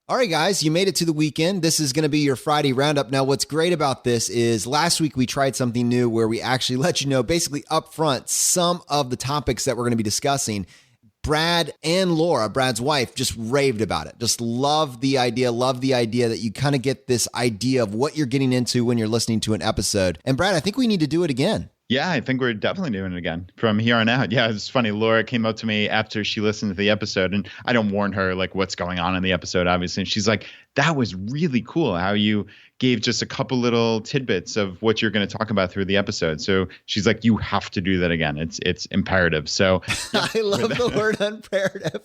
All right, guys, you made it to the weekend. This is going to be your Friday roundup. Now, what's great about this is last week we tried something new where we actually let you know basically up front some of the topics that we're going to be discussing. Brad and Laura, Brad's wife, just raved about it. Just love the idea that you kind of get this idea of what you're getting into when you're listening to an episode. And Brad, I think we need to do it again. Yeah, I think we're definitely doing it again from here on out. Yeah, it's funny. Laura came up to me after she listened to the episode, and I don't warn her like what's going on in the episode, obviously. And she's like, that was really cool how you gave just a couple little tidbits of what you're going to talk about through the episode. So she's like, you have to do that again. It's imperative. So I love the word imperative.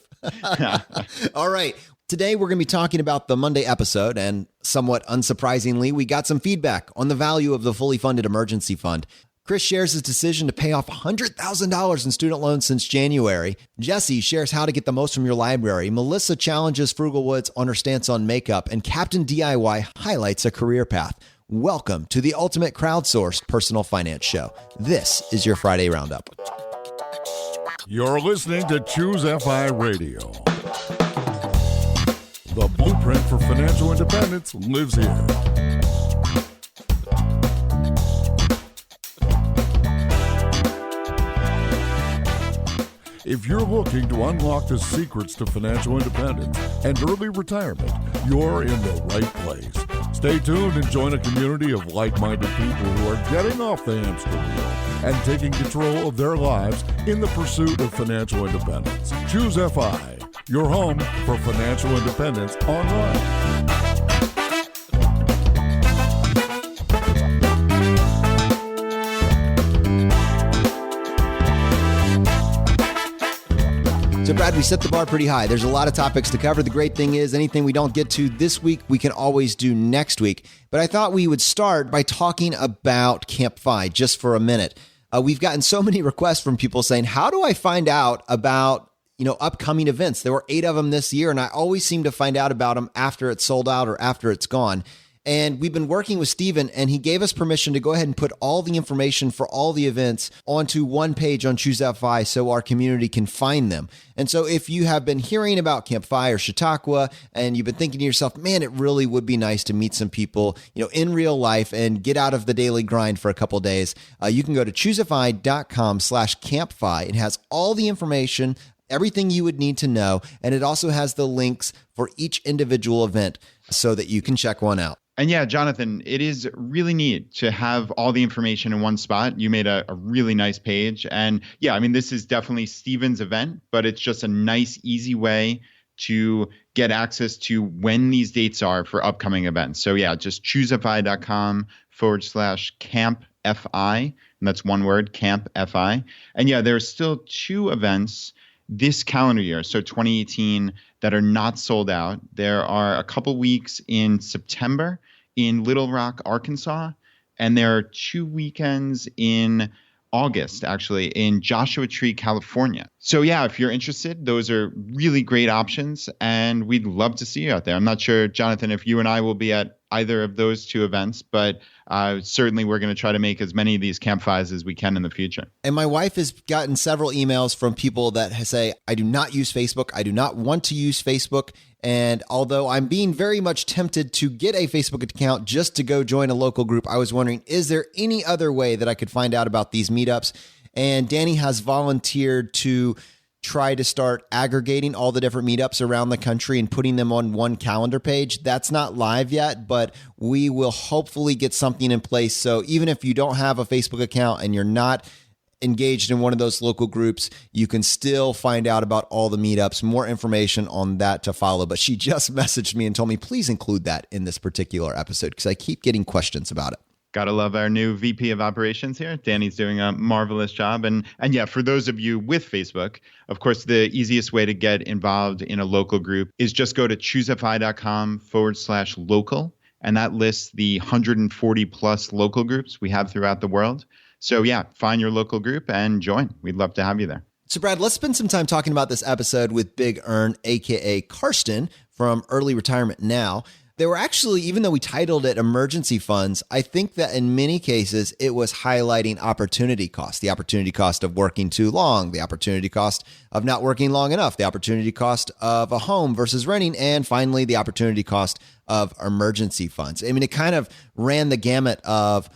All right. Today, we're going to be talking about the Monday episode, and somewhat unsurprisingly, we got some feedback on the value of the fully funded emergency fund. Chris shares his decision to pay off $100,000 in student loans since January. Jesse shares how to get the most from your library. Melissa challenges Frugal Woods on her stance on makeup, and Captain DIY highlights a career path. Welcome to the ultimate crowdsourced personal finance show. This is your Friday Roundup. You're listening to Choose FI Radio. The blueprint for financial independence lives here. If you're looking to unlock the secrets to financial independence and early retirement, you're in the right place. Stay tuned and join a community of like-minded people who are getting off the hamster wheel and taking control of their lives in the pursuit of financial independence. Choose FI, your home for financial independence online. So Brad, we set the bar pretty high. There's a lot of topics to cover. The great thing is anything we don't get to this week, we can always do next week. But I thought we would start by talking about Camp FI just for a minute. We've gotten so many requests from people saying, how do I find out about upcoming events? There were 8 of them this year, and I always seem to find out about them after it's sold out or after it's gone. And we've been working with Steven, and he gave us permission to go ahead and put all the information for all the events onto one page on Choose FI so our community can find them. And so if you have been hearing about Camp FI or Chautauqua, and you've been thinking to yourself, man, it really would be nice to meet some people, in real life and get out of the daily grind for a couple days, you can go to choosefi.com/campfi. It has all the information, everything you would need to know, and it also has the links for each individual event so that you can check one out. And yeah, Jonathan, it is really neat to have all the information in one spot. You made a really nice page. And yeah, I mean, this is definitely Steven's event, but it's just a nice, easy way to get access to when these dates are for upcoming events. So yeah, just choosefi.com/campfi. And that's one word, Camp FI. And yeah, there's still 2 events this calendar year, so 2018, that are not sold out. There are a couple weeks in September in Little Rock, Arkansas, and there are 2 weekends in August, actually, in Joshua Tree, California. So yeah, if you're interested, those are really great options, and we'd love to see you out there. I'm not sure, Jonathan, if you and I will be at either of those 2 events, but certainly we're going to try to make as many of these Camp FIs as we can in the future. And my wife has gotten several emails from people that say, I do not use Facebook. I do not want to use Facebook. And although I'm being very much tempted to get a Facebook account just to go join a local group, I was wondering, is there any other way that I could find out about these meetups? And Danny has volunteered to try to start aggregating all the different meetups around the country and putting them on one calendar page. That's not live yet, but we will hopefully get something in place. So even if you don't have a Facebook account and you're not engaged in one of those local groups, you can still find out about all the meetups. More information on that to follow. But she just messaged me and told me, please include that in this particular episode because I keep getting questions about it. Gotta love our new VP of operations here. Danny's doing a marvelous job. And yeah, for those of you with Facebook, of course, the easiest way to get involved in a local group is just go to choosefi.com/local. And that lists the 140 plus local groups we have throughout the world. So yeah, find your local group and join. We'd love to have you there. So Brad, let's spend some time talking about this episode with Big Earn, aka Karsten from Early Retirement Now. They were actually, even though we titled it emergency funds, I think that in many cases it was highlighting opportunity cost, the opportunity cost of working too long, the opportunity cost of not working long enough, the opportunity cost of a home versus renting, and finally the opportunity cost of emergency funds. I mean, it kind of ran the gamut of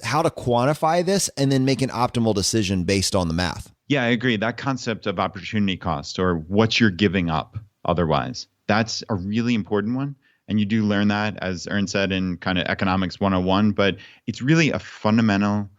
how to quantify this and then make an optimal decision based on the math. Yeah, I agree. That concept of opportunity cost, or what you're giving up otherwise, that's a really important one. And you do learn that, as Ern said, in kind of economics 101, but it's really a fundamental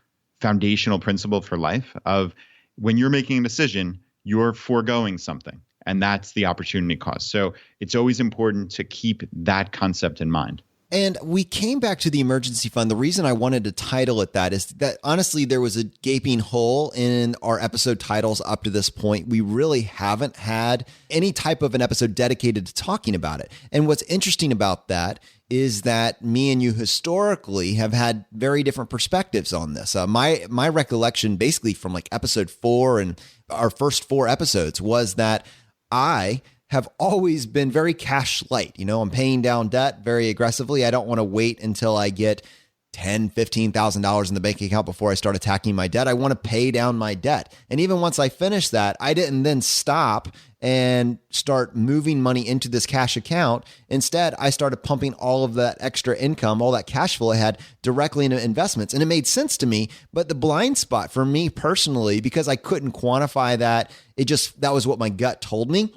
foundational principle for life of when you're making a decision, you're foregoing something, and that's the opportunity cost. So it's always important to keep that concept in mind. And we came back to the emergency fund. The reason I wanted to title it that is that honestly, there was a gaping hole in our episode titles up to this point. We really haven't had any type of an episode dedicated to talking about it. And what's interesting about that is that me and you historically have had very different perspectives on this. My recollection basically from like episode 4 and our first 4 episodes was that I have always been very cash light. You know, I'm paying down debt very aggressively. I don't want to wait until I get $10,000, $15,000 in the bank account before I start attacking my debt. I want to pay down my debt. And even once I finished that, I didn't then stop and start moving money into this cash account. Instead, I started pumping all of that extra income, all that cash flow I had directly into investments. And it made sense to me. But the blind spot for me personally, because I couldn't quantify that, that was what my gut told me.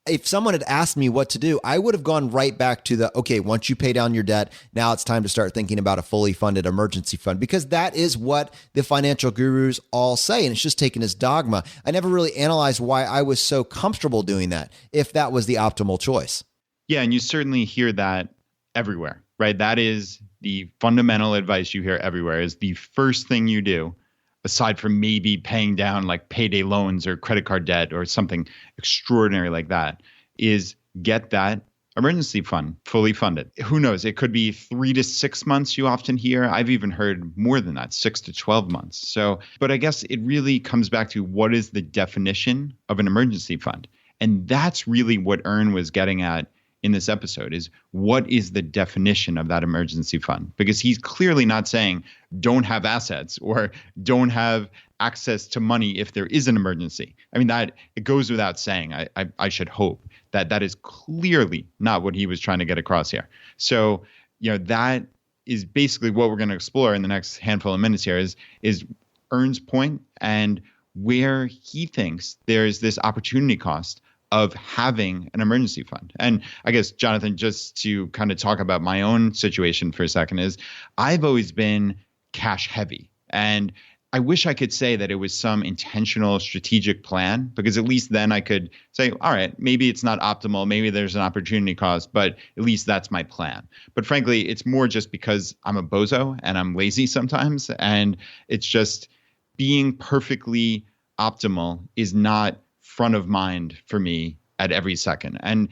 If someone had asked me what to do, I would have gone right back to okay, once you pay down your debt, now it's time to start thinking about a fully funded emergency fund, because that is what the financial gurus all say. And it's just taken as dogma. I never really analyzed why I was so comfortable doing that, if that was the optimal choice. Yeah. And you certainly hear that everywhere, right? That is the fundamental advice you hear everywhere, is the first thing you do, aside from maybe paying down like payday loans or credit card debt or something extraordinary like that, is get that emergency fund fully funded. Who knows? It could be 3 to 6 months you often hear. I've even heard more than that, 6 to 12 months. So, but I guess it really comes back to what is the definition of an emergency fund? And that's really what Ern was getting at in this episode, is what is the definition of that emergency fund? Because he's clearly not saying don't have assets or don't have access to money if there is an emergency. I mean, that it goes without saying. I should hope that that is clearly not what he was trying to get across here. So, that is basically what we're going to explore in the next handful of minutes here is Ern's point and where he thinks there's this opportunity cost of having an emergency fund. And I guess, Jonathan, just to kind of talk about my own situation for a second, is I've always been cash heavy. And I wish I could say that it was some intentional strategic plan, because at least then I could say, all right, maybe it's not optimal. Maybe there's an opportunity cost, but at least that's my plan. But frankly, it's more just because I'm a bozo and I'm lazy sometimes. And it's just being perfectly optimal is not front of mind for me at every second. And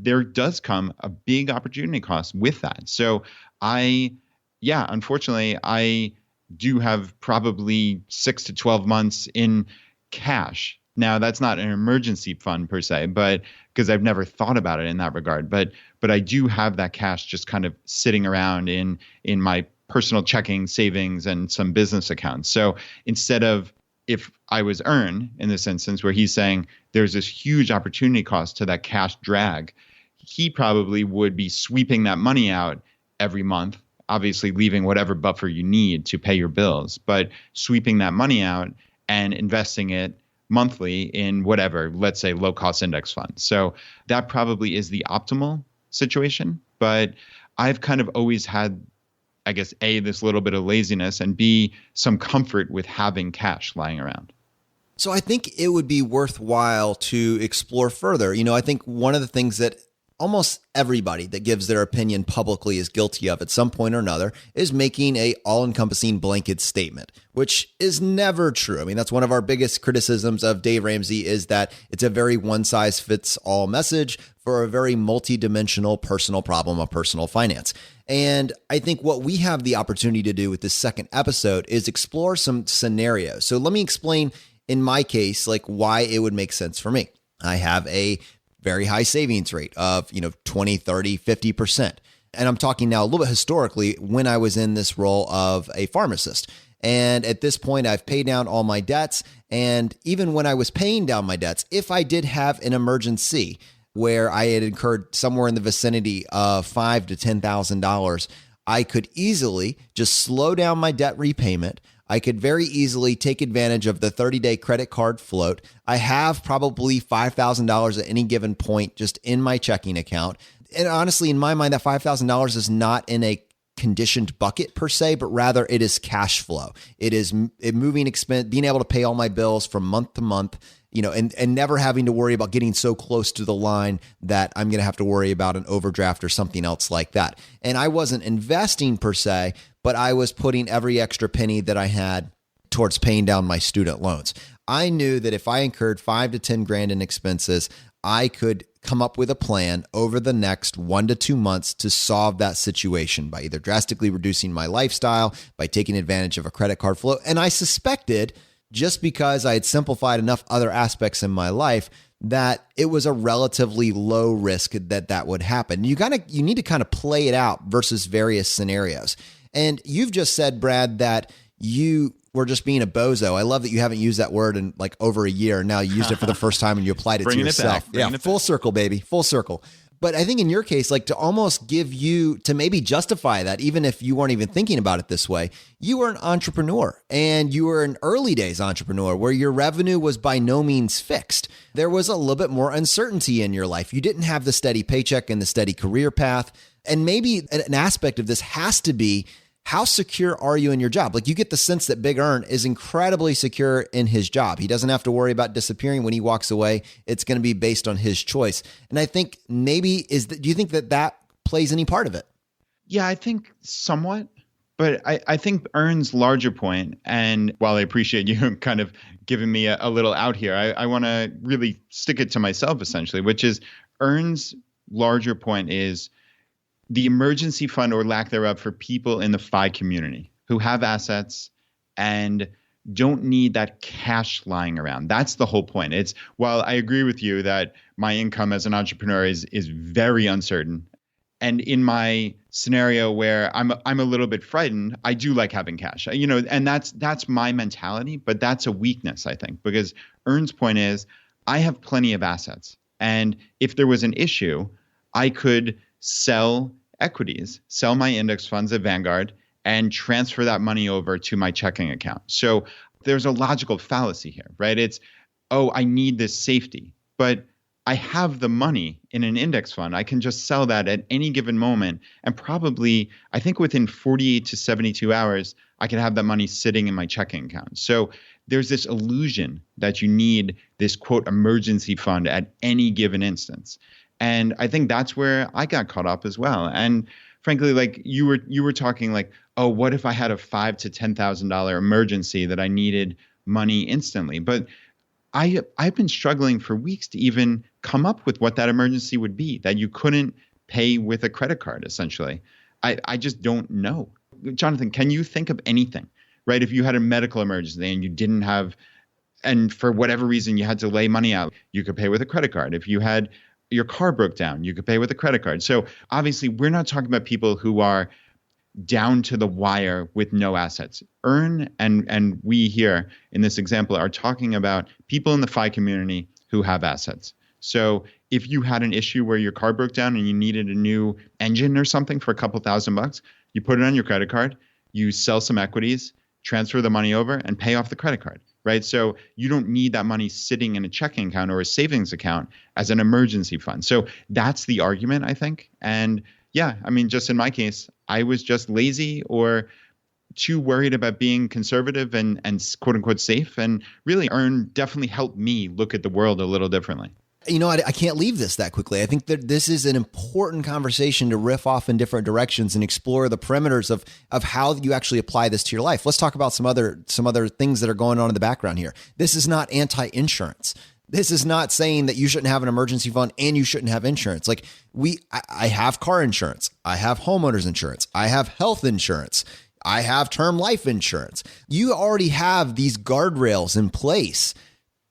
there does come a big opportunity cost with that. So unfortunately, I do have probably 6 to 12 months in cash. Now, that's not an emergency fund per se, but because I've never thought about it in that regard. But I do have that cash just kind of sitting around in my personal checking, savings, and some business accounts. So instead of, if I was Ern in this instance where he's saying there's this huge opportunity cost to that cash drag, he probably would be sweeping that money out every month, obviously leaving whatever buffer you need to pay your bills, but sweeping that money out and investing it monthly in whatever, let's say, low-cost index funds. So that probably is the optimal situation. But I've kind of always had, I guess, A, this little bit of laziness, and B, some comfort with having cash lying around. So I think it would be worthwhile to explore further. I think one of the things that almost everybody that gives their opinion publicly is guilty of at some point or another is making a all-encompassing blanket statement, which is never true. I mean, that's one of our biggest criticisms of Dave Ramsey, is that it's a very one-size-fits-all message for a very multi-dimensional personal problem of personal finance. And I think what we have the opportunity to do with this second episode is explore some scenarios. So let me explain, in my case, like why it would make sense for me. I have a very high savings rate of, 20, 30, 50%. And I'm talking now a little bit historically when I was in this role of a pharmacist. And at this point, I've paid down all my debts. And even when I was paying down my debts, if I did have an emergency where I had incurred somewhere in the vicinity of $5,000 to $10,000, I could easily just slow down my debt repayment. I could very easily take advantage of the 30-day credit card float. I have probably $5,000 at any given point just in my checking account. And honestly, in my mind, that $5,000 is not in a conditioned bucket per se, but rather it is cash flow. It is a moving expense, being able to pay all my bills from month to month, and never having to worry about getting so close to the line that I'm going to have to worry about an overdraft or something else like that. And I wasn't investing per se, but I was putting every extra penny that I had towards paying down my student loans. I knew that if I incurred $5,000 to $10,000 in expenses, I could come up with a plan over the next 1 to 2 months to solve that situation by either drastically reducing my lifestyle, by taking advantage of a credit card flow. And I suspected, just because I had simplified enough other aspects in my life, that it was a relatively low risk that would happen. You need to kind of play it out versus various scenarios. And you've just said, Brad, that you were just being a bozo. I love that you haven't used that word in like over a year. Now you used it for the first time and you applied it to yourself. Yeah, full circle, baby. Full circle. But I think in your case, like to almost give you, to maybe justify that, even if you weren't even thinking about it this way, you were an entrepreneur and you were an early days entrepreneur where your revenue was by no means fixed. There was a little bit more uncertainty in your life. You didn't have the steady paycheck and the steady career path. And maybe an aspect of this has to be, how secure are you in your job? Like you get the sense that Big Earn is incredibly secure in his job. He doesn't have to worry about disappearing when he walks away. It's going to be based on his choice. And I think maybe do you think that plays any part of it? Yeah, I think somewhat. But I think Earn's larger point, and while I appreciate you kind of giving me a little out here, I want to really stick it to myself essentially, which is Earn's larger point is the emergency fund or lack thereof for people in the FI community who have assets and don't need that cash lying around. That's the whole point. It's, while I agree with you that my income as an entrepreneur is very uncertain, and in my scenario where I'm a little bit frightened, I do like having cash, and that's my mentality, but that's a weakness, I think, because Earn's point is I have plenty of assets. And if there was an issue, I could sell equities, sell my index funds at Vanguard, and transfer that money over to my checking account. So there's a logical fallacy here, right? It's, oh, I need this safety, but I have the money in an index fund. I can just sell that at any given moment. And probably, I think within 48 to 72 hours, I can have that money sitting in my checking account. So there's this illusion that you need this, quote, emergency fund at any given instance. And I think that's where I got caught up as well. And frankly, like you were talking like, oh, what if I had a $5,000 to $10,000 emergency that I needed money instantly? But I've been struggling for weeks to even come up with what that emergency would be, that you couldn't pay with a credit card, essentially. I just don't know. Jonathan, can you think of anything, right? If you had a medical emergency and you didn't have, and for whatever reason you had to lay money out, you could pay with a credit card. If you had your car broke down, you could pay with a credit card. So obviously we're not talking about people who are down to the wire with no assets. Earn and we here in this example are talking about people in the FI community who have assets. So if you had an issue where your car broke down and you needed a new engine or something for a couple $1,000, you put it on your credit card, you sell some equities, transfer the money over and pay off the credit card, right? So you don't need that money sitting in a checking account or a savings account as an emergency fund. So that's the argument, I think. And yeah, I mean, just in my case, I was just lazy or too worried about being conservative and quote unquote safe. And really, Earn definitely helped me look at the world a little differently. I can't leave this that quickly. I think that this is an important conversation to riff off in different directions and explore the perimeters of how you actually apply this to your life. Let's talk about some other things that are going on in the background here. This is not anti-insurance. This is not saying that you shouldn't have an emergency fund and you shouldn't have insurance. Like I have car insurance. I have homeowners insurance. I have health insurance. I have term life insurance. You already have these guardrails in place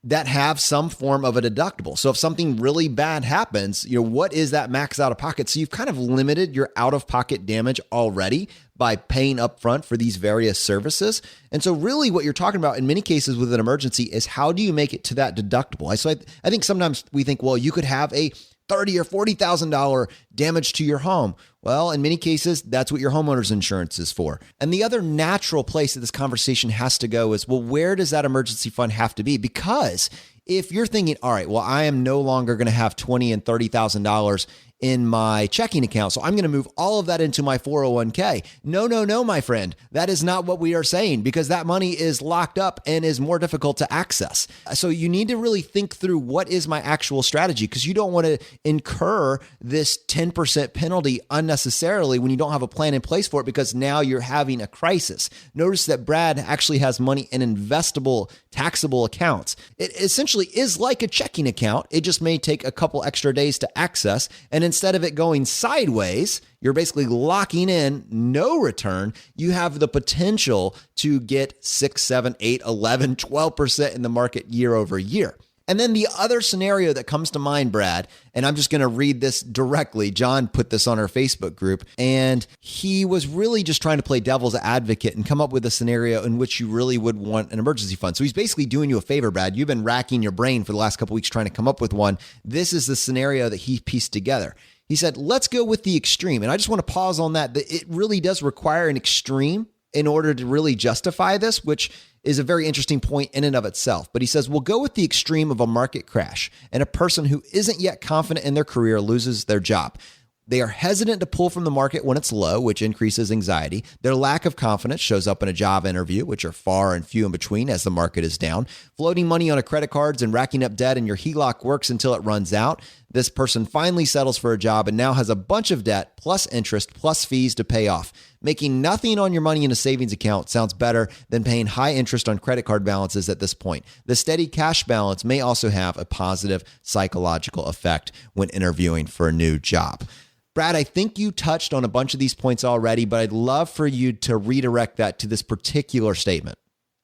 that have some form of a deductible. So if something really bad happens, what is that max out of pocket? So you've kind of limited your out of pocket damage already by paying upfront for these various services. And so really what you're talking about in many cases with an emergency is how do you make it to that deductible? So I think sometimes we think, well, you could have a $30,000 or $40,000 damage to your home. Well, in many cases, that's what your homeowner's insurance is for. And the other natural place that this conversation has to go is, well, where does that emergency fund have to be? Because if you're thinking, all right, well, I am no longer going to have $20,000 and $30,000 in my checking account, so I'm going to move all of that into my 401k. No, my friend. That is not what we are saying, because that money is locked up and is more difficult to access. So you need to really think through, what is my actual strategy? Because you don't want to incur this 10% penalty unnecessarily when you don't have a plan in place for it, because now you're having a crisis. Notice that Brad actually has money in investable, taxable accounts. It essentially is like a checking account. It just may take a couple extra days to access. And instead of it going sideways, you're basically locking in no return. You have the potential to get 6, 7, 8, 11, 12% in the market year over year. And then the other scenario that comes to mind, Brad, and I'm just going to read this directly. John put this on our Facebook group, and he was really just trying to play devil's advocate and come up with a scenario in which you really would want an emergency fund. So he's basically doing you a favor, Brad. You've been racking your brain for the last couple of weeks trying to come up with one. This is the scenario that he pieced together. He said, let's go with the extreme. And I just want to pause on that. It really does require an extreme in order to really justify this, which is a very interesting point in and of itself. But he says, we'll go with the extreme of a market crash and a person who isn't yet confident in their career loses their job. They are hesitant to pull from the market when it's low, which increases anxiety. Their lack of confidence shows up in a job interview, which are far and few in between as the market is down. Floating money on a credit cards and racking up debt in your HELOC works until it runs out. This person finally settles for a job and now has a bunch of debt, plus interest, plus fees to pay off. Making nothing on your money in a savings account sounds better than paying high interest on credit card balances at this point. The steady cash balance may also have a positive psychological effect when interviewing for a new job. Brad, I think you touched on a bunch of these points already, but I'd love for you to redirect that to this particular statement.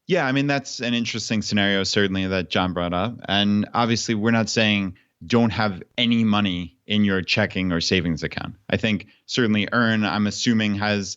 Yeah, I mean, that's an interesting scenario, certainly, that John brought up. And obviously, we're not saying don't have any money in your checking or savings account. I think certainly Earn, I'm assuming, has,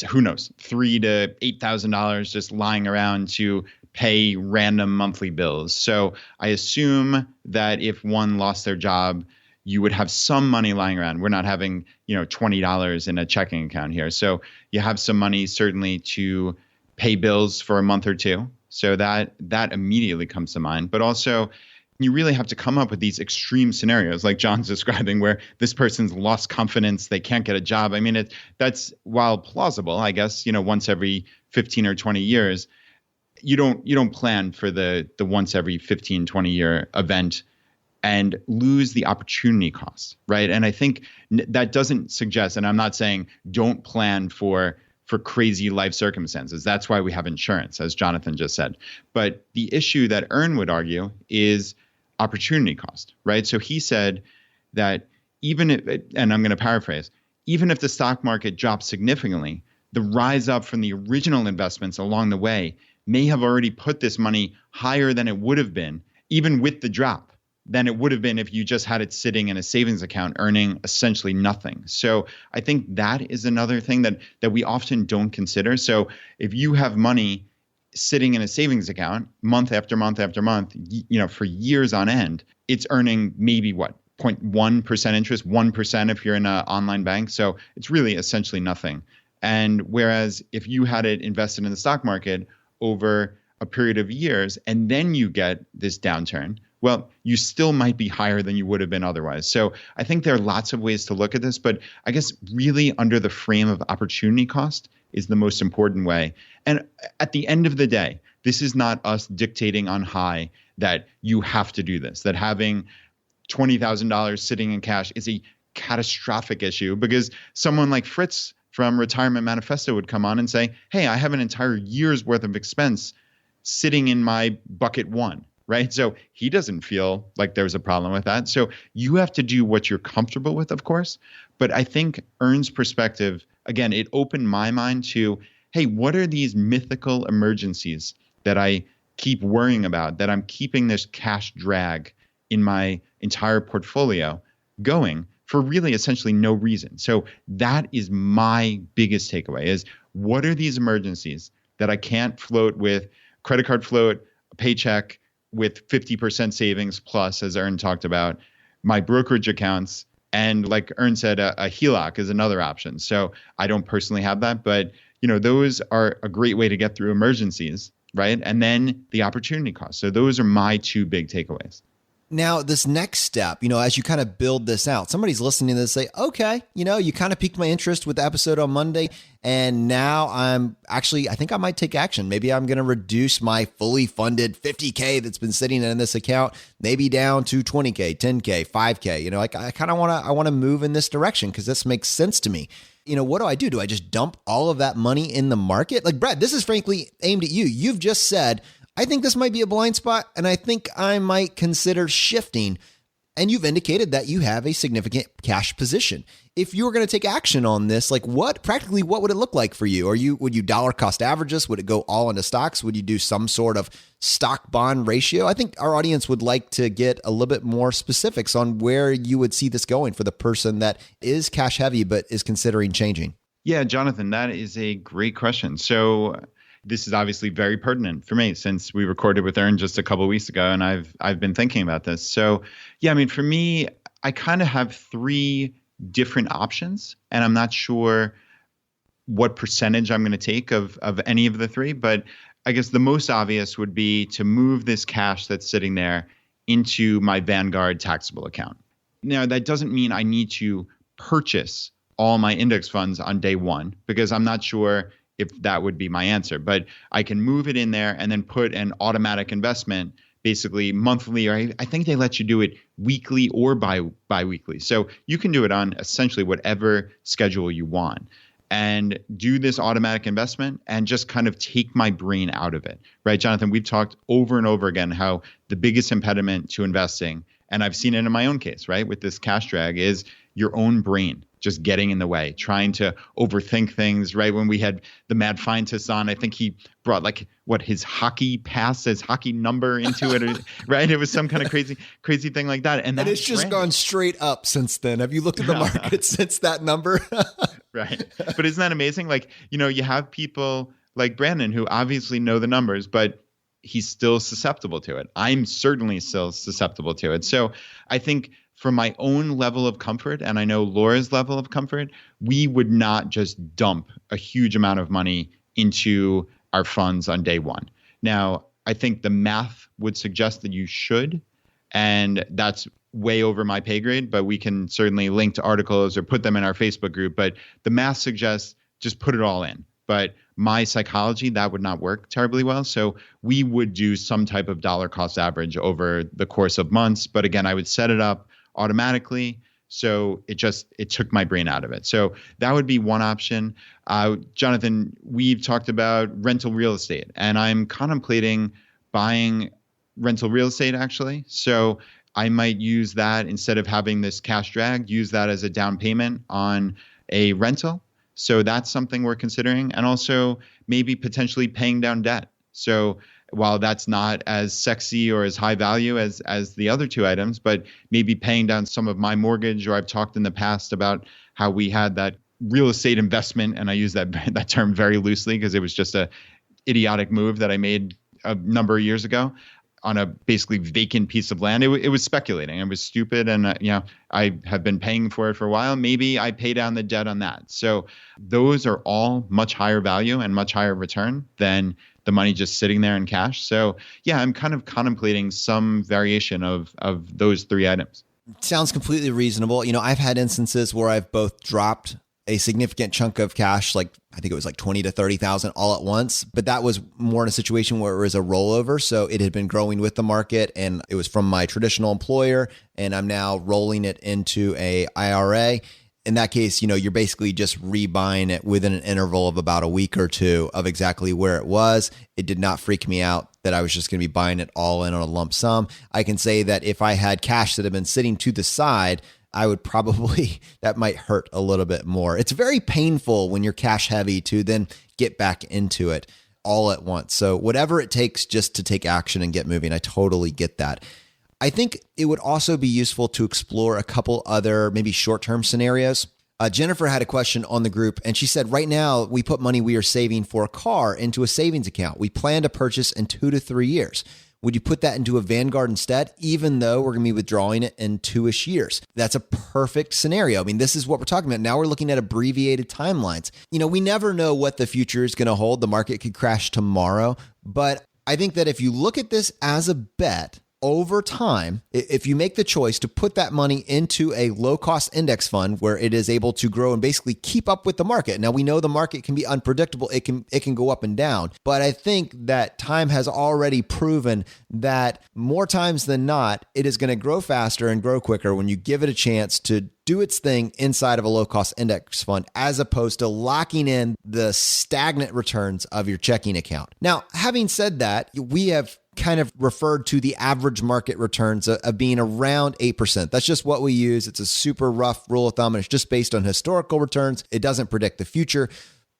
who knows, $3,000 to $8,000 just lying around to pay random monthly bills. So I assume that if one lost their job, you would have some money lying around. We're not having, $20 in a checking account here. So you have some money certainly to pay bills for a month or two. So that immediately comes to mind. But also, you really have to come up with these extreme scenarios like John's describing, where this person's lost confidence, they can't get a job. I mean, that's, while plausible, I guess, once every 15 or 20 years, you don't plan for the once every 15, 20 year event and lose the opportunity cost, right? And I think that doesn't suggest, and I'm not saying don't plan for crazy life circumstances. That's why we have insurance, as Jonathan just said. But the issue that Earn would argue is opportunity cost, right? So he said that even if, and I'm going to paraphrase, even if the stock market drops significantly, the rise up from the original investments along the way may have already put this money higher than it would have been, even with the drop, than it would have been if you just had it sitting in a savings account earning essentially nothing. So I think that is another thing that we often don't consider. So if you have money sitting in a savings account month after month after month, for years on end, it's earning maybe 0.1% interest, 1% if you're in an online bank. So it's really essentially nothing. And whereas if you had it invested in the stock market over a period of years and then you get this downturn, well, you still might be higher than you would have been otherwise. So I think there are lots of ways to look at this, but I guess really under the frame of opportunity cost is the most important way. And at the end of the day, this is not us dictating on high that you have to do this, that having $20,000 sitting in cash is a catastrophic issue, because someone like Fritz from Retirement Manifesto would come on and say, hey, I have an entire year's worth of expense sitting in my bucket one. Right. So he doesn't feel like there's a problem with that. So you have to do what you're comfortable with, of course. But I think Earn's perspective, again, it opened my mind to, hey, what are these mythical emergencies that I keep worrying about, that I'm keeping this cash drag in my entire portfolio going for really essentially no reason. So that is my biggest takeaway is, what are these emergencies that I can't float with credit card float, a paycheck with 50% savings plus, as Ern talked about, my brokerage accounts, and like Ern said, a HELOC is another option. So I don't personally have that, but those are a great way to get through emergencies, right? And then the opportunity cost. So those are my two big takeaways. Now, this next step, as you kind of build this out, somebody's listening to this say, okay, you kind of piqued my interest with the episode on Monday. And now I think I might take action. Maybe I'm going to reduce my fully funded $50K that's been sitting in this account, maybe down to $20K, $10K, $5K. I kind of want to move in this direction because this makes sense to me. What do I do? Do I just dump all of that money in the market? Like, Brad, this is frankly aimed at you. You've just said, I think this might be a blind spot, and I think I might consider shifting. And you've indicated that you have a significant cash position. If you were going to take action on this, like what would it look like for you? Would you dollar cost average this? Would it go all into stocks? Would you do some sort of stock bond ratio? I think our audience would like to get a little bit more specifics on where you would see this going for the person that is cash heavy but is considering changing. Yeah, Jonathan, that is a great question. So this is obviously very pertinent for me since we recorded with Ern just a couple of weeks ago, and I've been thinking about this. So yeah, for me, I kind of have three different options, and I'm not sure what percentage I'm going to take of any of the three, but I guess the most obvious would be to move this cash that's sitting there into my Vanguard taxable account. Now, that doesn't mean I need to purchase all my index funds on day one, because I'm not sure if that would be my answer, but I can move it in there and then put an automatic investment basically monthly, or I think they let you do it weekly or bi-weekly. So you can do it on essentially whatever schedule you want and do this automatic investment and just kind of take my brain out of it, right? Jonathan, we've talked over and over again how the biggest impediment to investing, and I've seen it in my own case, right, with this cash drag, is your own brain just getting in the way, trying to overthink things, right? When we had the mad scientist on, I think he brought his hockey pass, his hockey number into it, right? It was some kind of crazy thing like that. And it's just gone straight up since then. Have you looked at the market since that number? Right. But isn't that amazing? You have people like Brandon who obviously know the numbers, but he's still susceptible to it. I'm certainly still susceptible to it. So I think for my own level of comfort, and I know Laura's level of comfort, we would not just dump a huge amount of money into our funds on day one. Now, I think the math would suggest that you should, and that's way over my pay grade, but we can certainly link to articles or put them in our Facebook group. But the math suggests just put it all in. But my psychology, that would not work terribly well. So we would do some type of dollar cost average over the course of months. But again, I would set it up automatically. So it took my brain out of it. So that would be one option. Jonathan, we've talked about rental real estate, and I'm contemplating buying rental real estate actually. So I might use that instead of having this cash drag, use that as a down payment on a rental. So that's something we're considering. And also maybe potentially paying down debt. So while that's not as sexy or as high value as the other two items, but maybe paying down some of my mortgage, or I've talked in the past about how we had that real estate investment, and I use that term very loosely because it was just a idiotic move that I made a number of years ago on a basically vacant piece of land. It was speculating. It was stupid. And, I have been paying for it for a while. Maybe I pay down the debt on that. So those are all much higher value and much higher return than the money just sitting there in cash. So yeah, I'm kind of contemplating some variation of those three items. Sounds completely reasonable. I've had instances where I've both dropped a significant chunk of cash, like I think it was like 20 to 30,000 all at once, but that was more in a situation where it was a rollover. So it had been growing with the market and it was from my traditional employer, and I'm now rolling it into a IRA. In that case, you're basically just rebuying it within an interval of about a week or two of exactly where it was. It did not freak me out that I was just going to be buying it all in on a lump sum. I can say that if I had cash that had been sitting to the side, I would probably, that might hurt a little bit more. It's very painful when you're cash heavy to then get back into it. all at once. So whatever it takes just to take action and get moving, I totally get that. I think it would also be useful to explore a couple other maybe short-term scenarios. Jennifer had a question on the group, and she said, right now we put money we are saving for a car into a savings account. We plan to purchase in 2 to 3 years. Would you put that into a Vanguard instead, even though we're going to be withdrawing it in 2-ish years? That's a perfect scenario. I mean, this is what we're talking about. Now we're looking at abbreviated timelines. We never know what the future is going to hold. The market could crash tomorrow. But I think that if you look at this as a bet, over time, if you make the choice to put that money into a low-cost index fund where it is able to grow and basically keep up with the market. Now, we know the market can be unpredictable. It can go up and down. But I think that time has already proven that more times than not, it is going to grow faster and grow quicker when you give it a chance to do its thing inside of a low-cost index fund, as opposed to locking in the stagnant returns of your checking account. Now, having said that, we have kind of referred to the average market returns of being around 8%. That's just what we use. It's a super rough rule of thumb, and it's just based on historical returns. It doesn't predict the future.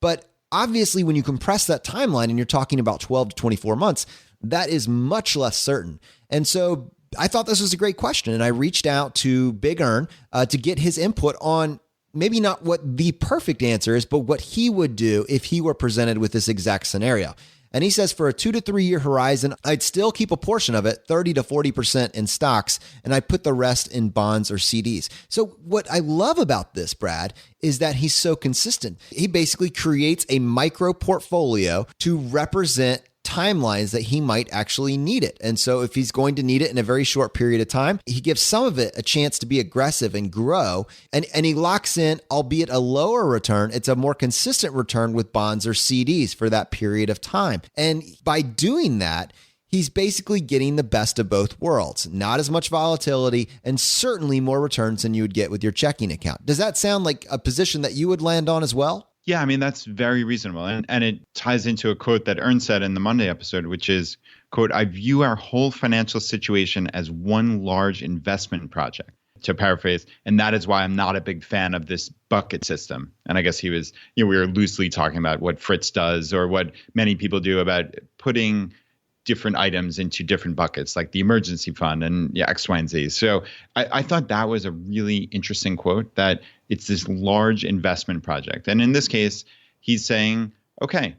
But obviously, when you compress that timeline and you're talking about 12 to 24 months, that is much less certain. And so I thought this was a great question, and I reached out to Big Earn to get his input on maybe not what the perfect answer is, but what he would do if he were presented with this exact scenario. And he says for a 2 to 3 year horizon, I'd still keep a portion of it, 30 to 40% in stocks, and I'd put the rest in bonds or CDs. So what I love about this, Brad, is that he's so consistent. He basically creates a micro portfolio to represent timelines that he might actually need it. And so if he's going to need it in a very short period of time, he gives some of it a chance to be aggressive and grow. And he locks in, albeit a lower return, it's a more consistent return with bonds or CDs for that period of time. And by doing that, he's basically getting the best of both worlds. Not as much volatility and certainly more returns than you would get with your checking account. Does that sound like a position that you would land on as well? Yeah, I mean, that's very reasonable. And it ties into a quote that Ern said in the Monday episode, which is, quote, I view our whole financial situation as one large investment project, to paraphrase. And that is why I'm not a big fan of this bucket system. And I guess he was, we were loosely talking about what Fritz does or what many people do about putting different items into different buckets, like the emergency fund and X, Y, and Z. So I thought that was a really interesting quote, that it's this large investment project. And in this case, he's saying, okay,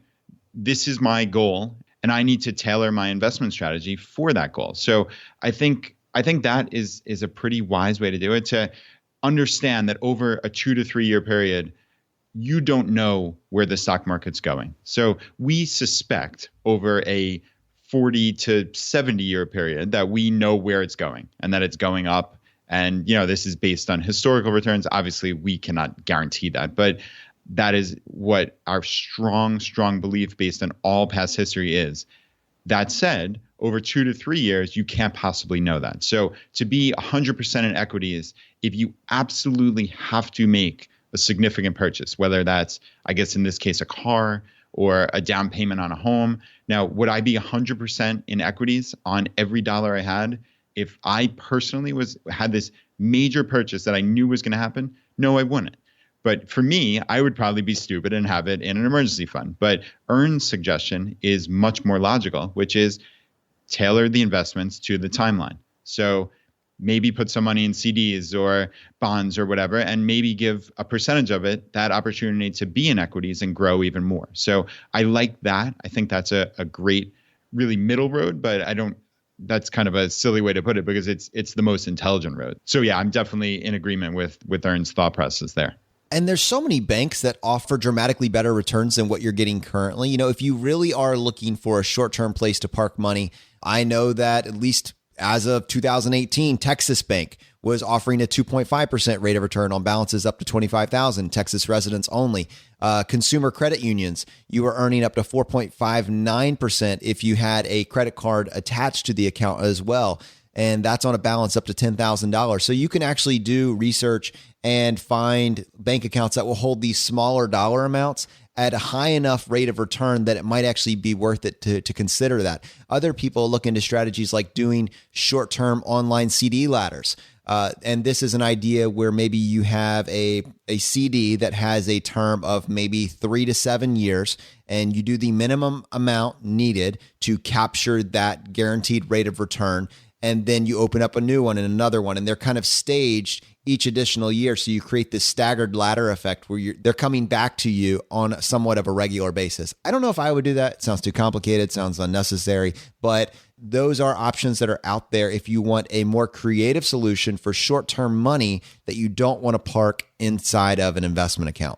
this is my goal, and I need to tailor my investment strategy for that goal. So I think that is a pretty wise way to do it, to understand that over a 2 to 3 year period, you don't know where the stock market's going. So we suspect over a 40 to 70 year period that we know where it's going and that it's going up. And, this is based on historical returns. Obviously, we cannot guarantee that, but that is what our strong belief based on all past history is. That said, over 2 to 3 years, you can't possibly know that. So to be 100% in equities, if you absolutely have to make a significant purchase, whether that's, I guess in this case, a car or a down payment on a home. Now, would I be 100% in equities on every dollar I had if I personally had this major purchase that I knew was going to happen? No, I wouldn't. But for me, I would probably be stupid and have it in an emergency fund. But Ern's suggestion is much more logical, which is tailor the investments to the timeline. So maybe put some money in CDs or bonds or whatever, and maybe give a percentage of it that opportunity to be in equities and grow even more. So I like that. I think that's a great, really middle road, but that's kind of a silly way to put it because it's the most intelligent road. So yeah, I'm definitely in agreement with Ern's thought process there. And there's so many banks that offer dramatically better returns than what you're getting currently. If you really are looking for a short-term place to park money, I know that at least as of 2018, Texas Bank was offering a 2.5% rate of return on balances up to $25,000, Texas residents only. Consumer credit unions, you were earning up to 4.59% if you had a credit card attached to the account as well. and that's on a balance up to $10,000. So you can actually do research and find bank accounts that will hold these smaller dollar amounts at a high enough rate of return that it might actually be worth it to consider that. Other people look into strategies like doing short-term online CD ladders. And this is an idea where maybe you have a CD that has a term of maybe 3 to 7 years, and you do the minimum amount needed to capture that guaranteed rate of return. And then you open up a new one and another one, and they're kind of staged each additional year. So you create this staggered ladder effect where they're coming back to you on somewhat of a regular basis. I don't know if I would do that. It sounds too complicated, sounds unnecessary, but those are options that are out there if you want a more creative solution for short-term money that you don't want to park inside of an investment account.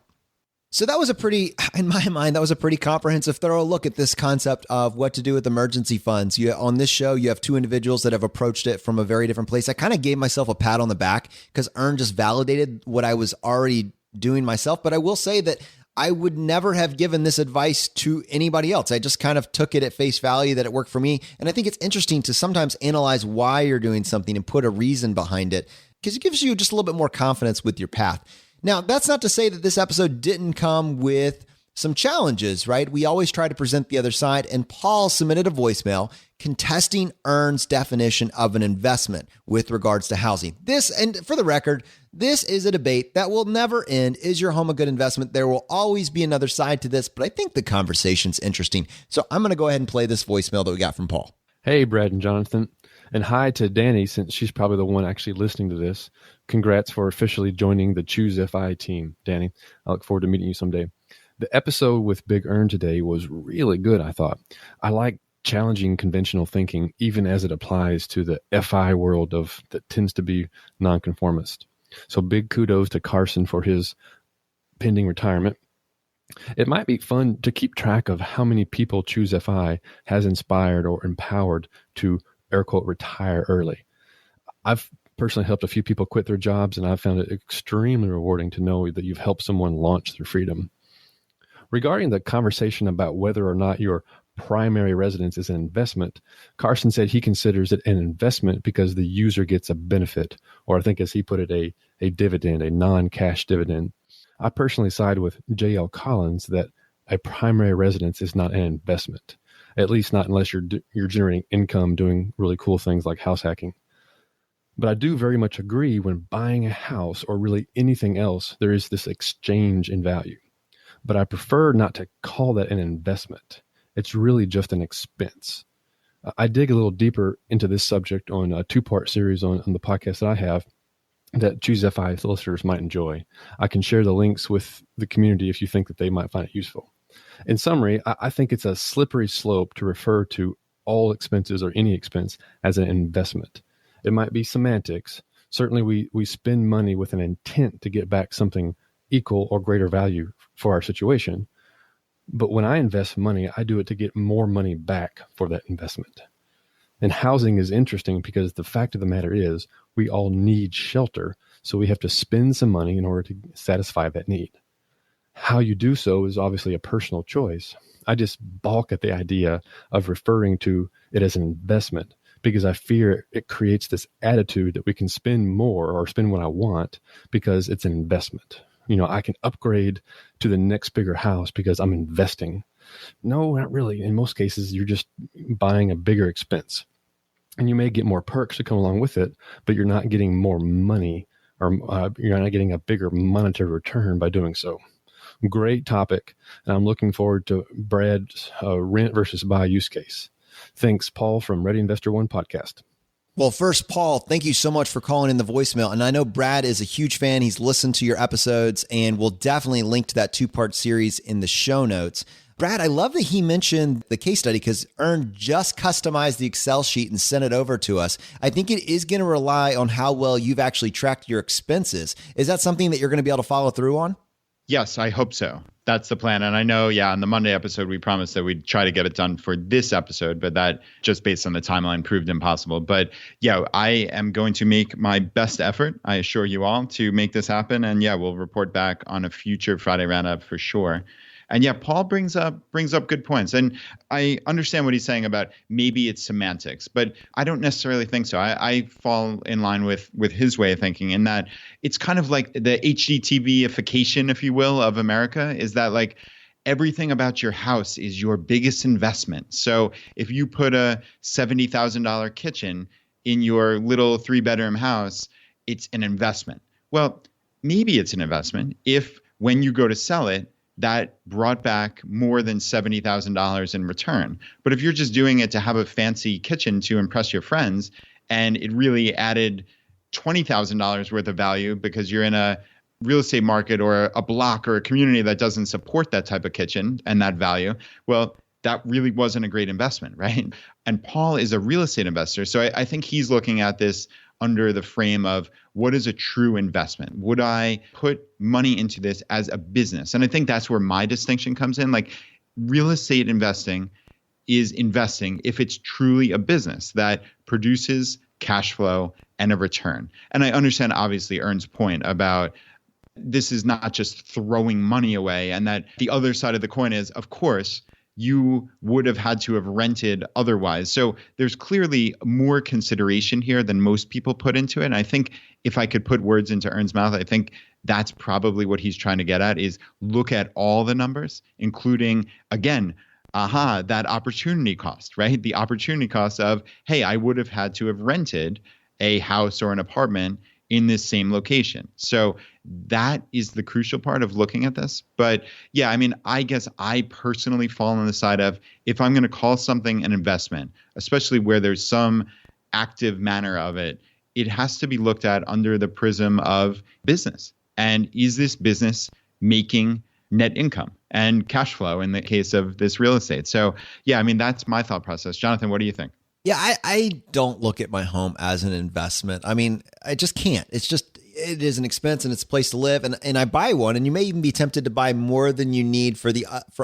So that was in my mind, that was a pretty comprehensive, thorough look at this concept of what to do with emergency funds. On this show, you have two individuals that have approached it from a very different place. I kind of gave myself a pat on the back because Ern just validated what I was already doing myself. But I will say that I would never have given this advice to anybody else. I just kind of took it at face value that it worked for me. And I think it's interesting to sometimes analyze why you're doing something and put a reason behind it, because it gives you just a little bit more confidence with your path. Now, that's not to say that this episode didn't come with some challenges, right? We always try to present the other side, and Paul submitted a voicemail contesting Ern's definition of an investment with regards to housing. And for the record, this is a debate that will never end. Is your home a good investment? There will always be another side to this, but I think the conversation's interesting. So I'm going to go ahead and play this voicemail that we got from Paul. Hey, Brad and Jonathan. And hi to Danny, since she's probably the one actually listening to this. Congrats for officially joining the Choose FI team, Danny. I look forward to meeting you someday. The episode with Big Ern today was really good, I thought. I like challenging conventional thinking, even as it applies to the FI world that tends to be nonconformist. So big kudos to Carson for his pending retirement. It might be fun to keep track of how many people Choose FI has inspired or empowered to air quote, retire early. I've personally helped a few people quit their jobs, and I've found it extremely rewarding to know that you've helped someone launch their freedom. Regarding the conversation about whether or not your primary residence is an investment, Carson said he considers it an investment because the user gets a benefit, or I think as he put it, a dividend, a non-cash dividend. I personally side with J.L. Collins that a primary residence is not an investment. At least not unless you're generating income doing really cool things like house hacking. But I do very much agree when buying a house or really anything else, there is this exchange in value. But I prefer not to call that an investment. It's really just an expense. I dig a little deeper into this subject on a 2-part series on the podcast that I have that Choose FI listeners might enjoy. I can share the links with the community if you think that they might find it useful. In summary, I think it's a slippery slope to refer to all expenses or any expense as an investment. It might be semantics. Certainly we spend money with an intent to get back something equal or greater value for our situation. But when I invest money, I do it to get more money back for that investment. And housing is interesting because the fact of the matter is we all need shelter, so we have to spend some money in order to satisfy that need. How you do so is obviously a personal choice. I just balk at the idea of referring to it as an investment because I fear it creates this attitude that we can spend more or spend what I want because it's an investment. I can upgrade to the next bigger house because I'm investing. No, not really. In most cases, you're just buying a bigger expense. And you may get more perks to come along with it, but you're not getting more money or you're not getting a bigger monetary return by doing so. Great topic, and I'm looking forward to Brad's rent versus buy use case. Thanks, Paul from Ready Investor One podcast. Well, first, Paul, thank you so much for calling in the voicemail. And I know Brad is a huge fan. He's listened to your episodes, and we'll definitely link to that 2-part series in the show notes. Brad, I love that he mentioned the case study because Ern just customized the Excel sheet and sent it over to us. I think it is going to rely on how well you've actually tracked your expenses. Is that something that you're going to be able to follow through on? Yes, I hope so. That's the plan. And I know, on the Monday episode, we promised that we'd try to get it done for this episode, but that just based on the timeline proved impossible. But I am going to make my best effort, I assure you all, to make this happen. And we'll report back on a future Friday roundup for sure. And yeah, Paul brings up good points. And I understand what he's saying about maybe it's semantics, but I don't necessarily think so. I fall in line with his way of thinking in that it's kind of like the HGTV-ification, if you will, of America, is that like everything about your house is your biggest investment. So if you put a $70,000 kitchen in your little 3-bedroom house, it's an investment. Well, maybe it's an investment if when you go to sell it, that brought back more than $70,000 in return. But if you're just doing it to have a fancy kitchen to impress your friends, and it really added $20,000 worth of value because you're in a real estate market or a block or a community that doesn't support that type of kitchen and that value, well, that really wasn't a great investment, right? And Paul is a real estate investor. So I think he's looking at this under the frame of what is a true investment? Would I put money into this as a business? And I think that's where my distinction comes in. Like real estate investing is investing if it's truly a business that produces cash flow and a return. And I understand obviously Ern's point about this is not just throwing money away, and that the other side of the coin is, of course, you would have had to have rented otherwise. So there's clearly more consideration here than most people put into it. And I think if I could put words into Ern's mouth, I think that's probably what he's trying to get at is look at all the numbers, including, again, that opportunity cost, right? The opportunity cost of, hey, I would have had to have rented a house or an apartment in this same location. So that is the crucial part of looking at this. But yeah, I mean, I guess I personally fall on the side of if I'm going to call something an investment, especially where there's some active manner of it, it has to be looked at under the prism of business. And is this business making net income and cash flow in the case of this real estate? So yeah, I mean, that's my thought process. Jonathan, what do you think? Yeah, I don't look at my home as an investment. I mean, I just can't. It is an expense and it's a place to live. And I buy one, and you may even be tempted to buy more than you need for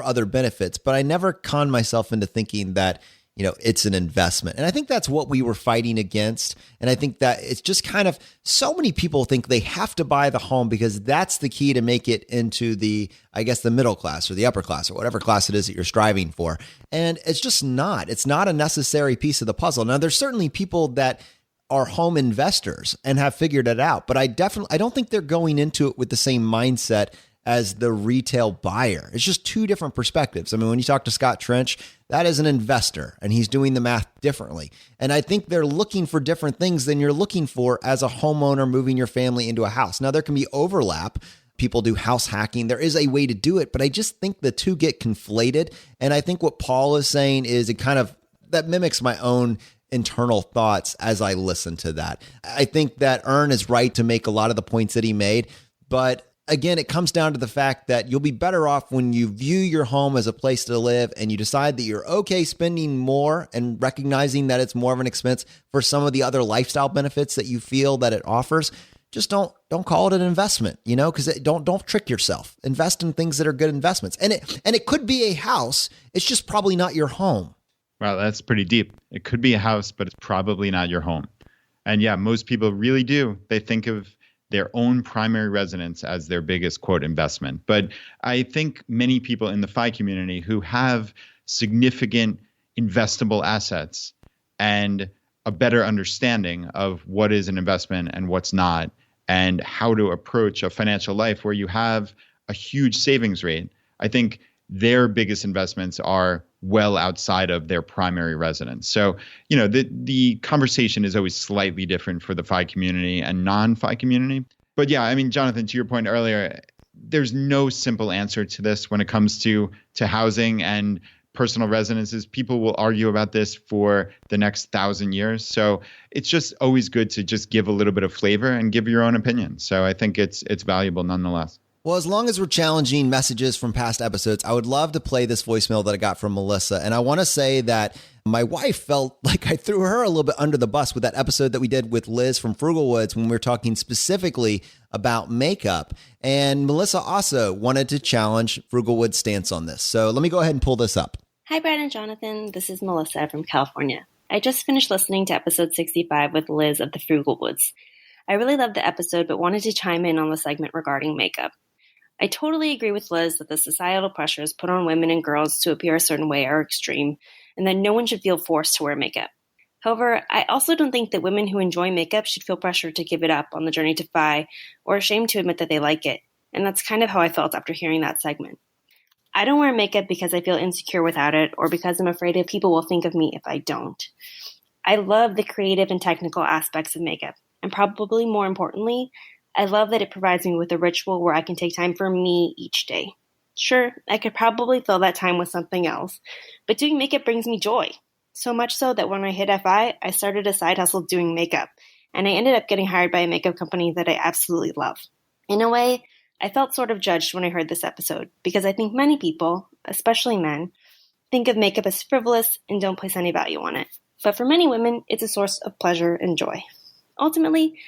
other benefits. But I never con myself into thinking that, it's an investment. And I think that's what we were fighting against. And I think that it's just kind of so many people think they have to buy the home because that's the key to make it into the middle class or the upper class or whatever class it is that you're striving for. And it's just not. It's not a necessary piece of the puzzle. Now, there's certainly people that are home investors and have figured it out, but I don't think they're going into it with the same mindset as the retail buyer. It's just two different perspectives. I mean, when you talk to Scott Trench, that is an investor and he's doing the math differently. And I think they're looking for different things than you're looking for as a homeowner moving your family into a house. Now, there can be overlap. People do house hacking. There is a way to do it, but I just think the two get conflated. And I think what Paul is saying is that mimics my own internal thoughts as I listen to that. I think that Ern is right to make a lot of the points that he made, but again, it comes down to the fact that you'll be better off when you view your home as a place to live and you decide that you're okay spending more and recognizing that it's more of an expense for some of the other lifestyle benefits that you feel that it offers. Just don't call it an investment, because don't trick yourself. Invest in things that are good investments. And it could be a house. It's just probably not your home. Wow, that's pretty deep. It could be a house, but it's probably not your home. And yeah, most people really do. They think of their own primary residence as their biggest, quote, investment. But I think many people in the FI community who have significant investable assets and a better understanding of what is an investment and what's not, and how to approach a financial life where you have a huge savings rate, I think their biggest investments are well outside of their primary residence. So, the conversation is always slightly different for the FI community and non-FI community. But yeah, I mean, Jonathan, to your point earlier, there's no simple answer to this when it comes to housing and personal residences. People will argue about this for the next 1,000 years. So it's just always good to just give a little bit of flavor and give your own opinion. So I think it's valuable nonetheless. Well, as long as we're challenging messages from past episodes, I would love to play this voicemail that I got from Melissa. And I want to say that my wife felt like I threw her a little bit under the bus with that episode that we did with Liz from Frugal Woods when we were talking specifically about makeup. And Melissa also wanted to challenge Frugal Woods' stance on this. So let me go ahead and pull this up. Hi, Brad and Jonathan. This is Melissa from California. I just finished listening to episode 65 with Liz of the Frugal Woods. I really loved the episode, but wanted to chime in on the segment regarding makeup. I totally agree with Liz that the societal pressures put on women and girls to appear a certain way are extreme, and that no one should feel forced to wear makeup. However, I also don't think that women who enjoy makeup should feel pressured to give it up on the journey to FI or ashamed to admit that they like it, and that's kind of how I felt after hearing that segment. I don't wear makeup because I feel insecure without it or because I'm afraid that people will think of me if I don't. I love the creative and technical aspects of makeup, and probably more importantly, I love that it provides me with a ritual where I can take time for me each day. Sure, I could probably fill that time with something else, but doing makeup brings me joy. So much so that when I hit FI, I started a side hustle doing makeup, and I ended up getting hired by a makeup company that I absolutely love. In a way, I felt sort of judged when I heard this episode, because I think many people, especially men, think of makeup as frivolous and don't place any value on it. But for many women, it's a source of pleasure and joy. Ultimately,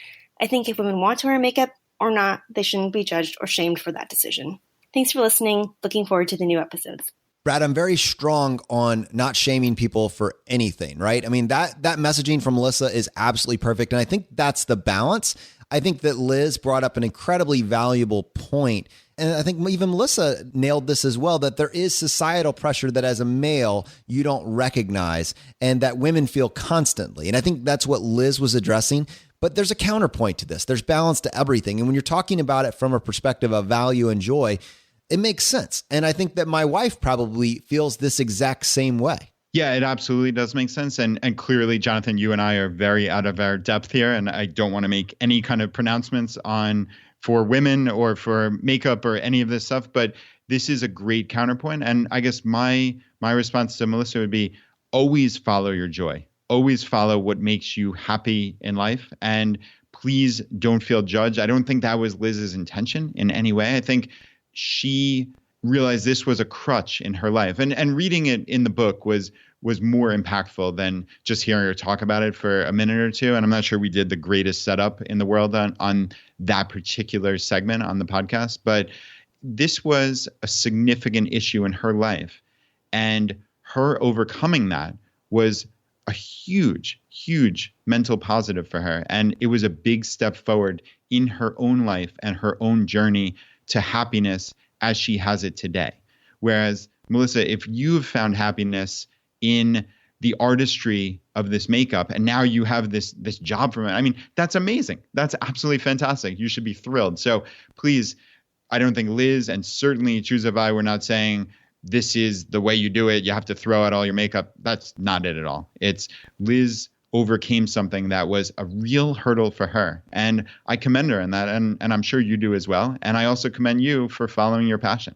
I think if women want to wear makeup or not, they shouldn't be judged or shamed for that decision. Thanks for listening. Looking forward to the new episodes. Brad, I'm very strong on not shaming people for anything, right? I mean, that messaging from Melissa is absolutely perfect. And I think that's the balance. I think that Liz brought up an incredibly valuable point. And I think even Melissa nailed this as well, that there is societal pressure that as a male, you don't recognize and that women feel constantly. And I think that's what Liz was addressing. But there's a counterpoint to this. There's balance to everything. And when you're talking about it from a perspective of value and joy, it makes sense. And I think that my wife probably feels this exact same way. Yeah, it absolutely does make sense. And clearly, Jonathan, you and I are very out of our depth here. And I don't want to make any kind of pronouncements for women or for makeup or any of this stuff. But this is a great counterpoint. And I guess my response to Melissa would be always follow your joy. Always follow what makes you happy in life. And please don't feel judged. I don't think that was Liz's intention in any way. I think she realized this was a crutch in her life. And reading it in the book was more impactful than just hearing her talk about it for a minute or two. And I'm not sure we did the greatest setup in the world on that particular segment on the podcast. But this was a significant issue in her life. And her overcoming that was a huge, huge mental positive for her. And it was a big step forward in her own life and her own journey to happiness as she has it today. Whereas, Melissa, if you've found happiness in the artistry of this makeup and now you have this job from it, I mean, that's amazing. That's absolutely fantastic. You should be thrilled. So please, I don't think Liz and certainly Choose FI were not saying, this is the way you do it. You have to throw out all your makeup. That's not it at all. It's Liz overcame something that was a real hurdle for her. And I commend her in that. And I'm sure you do as well. And I also commend you for following your passion.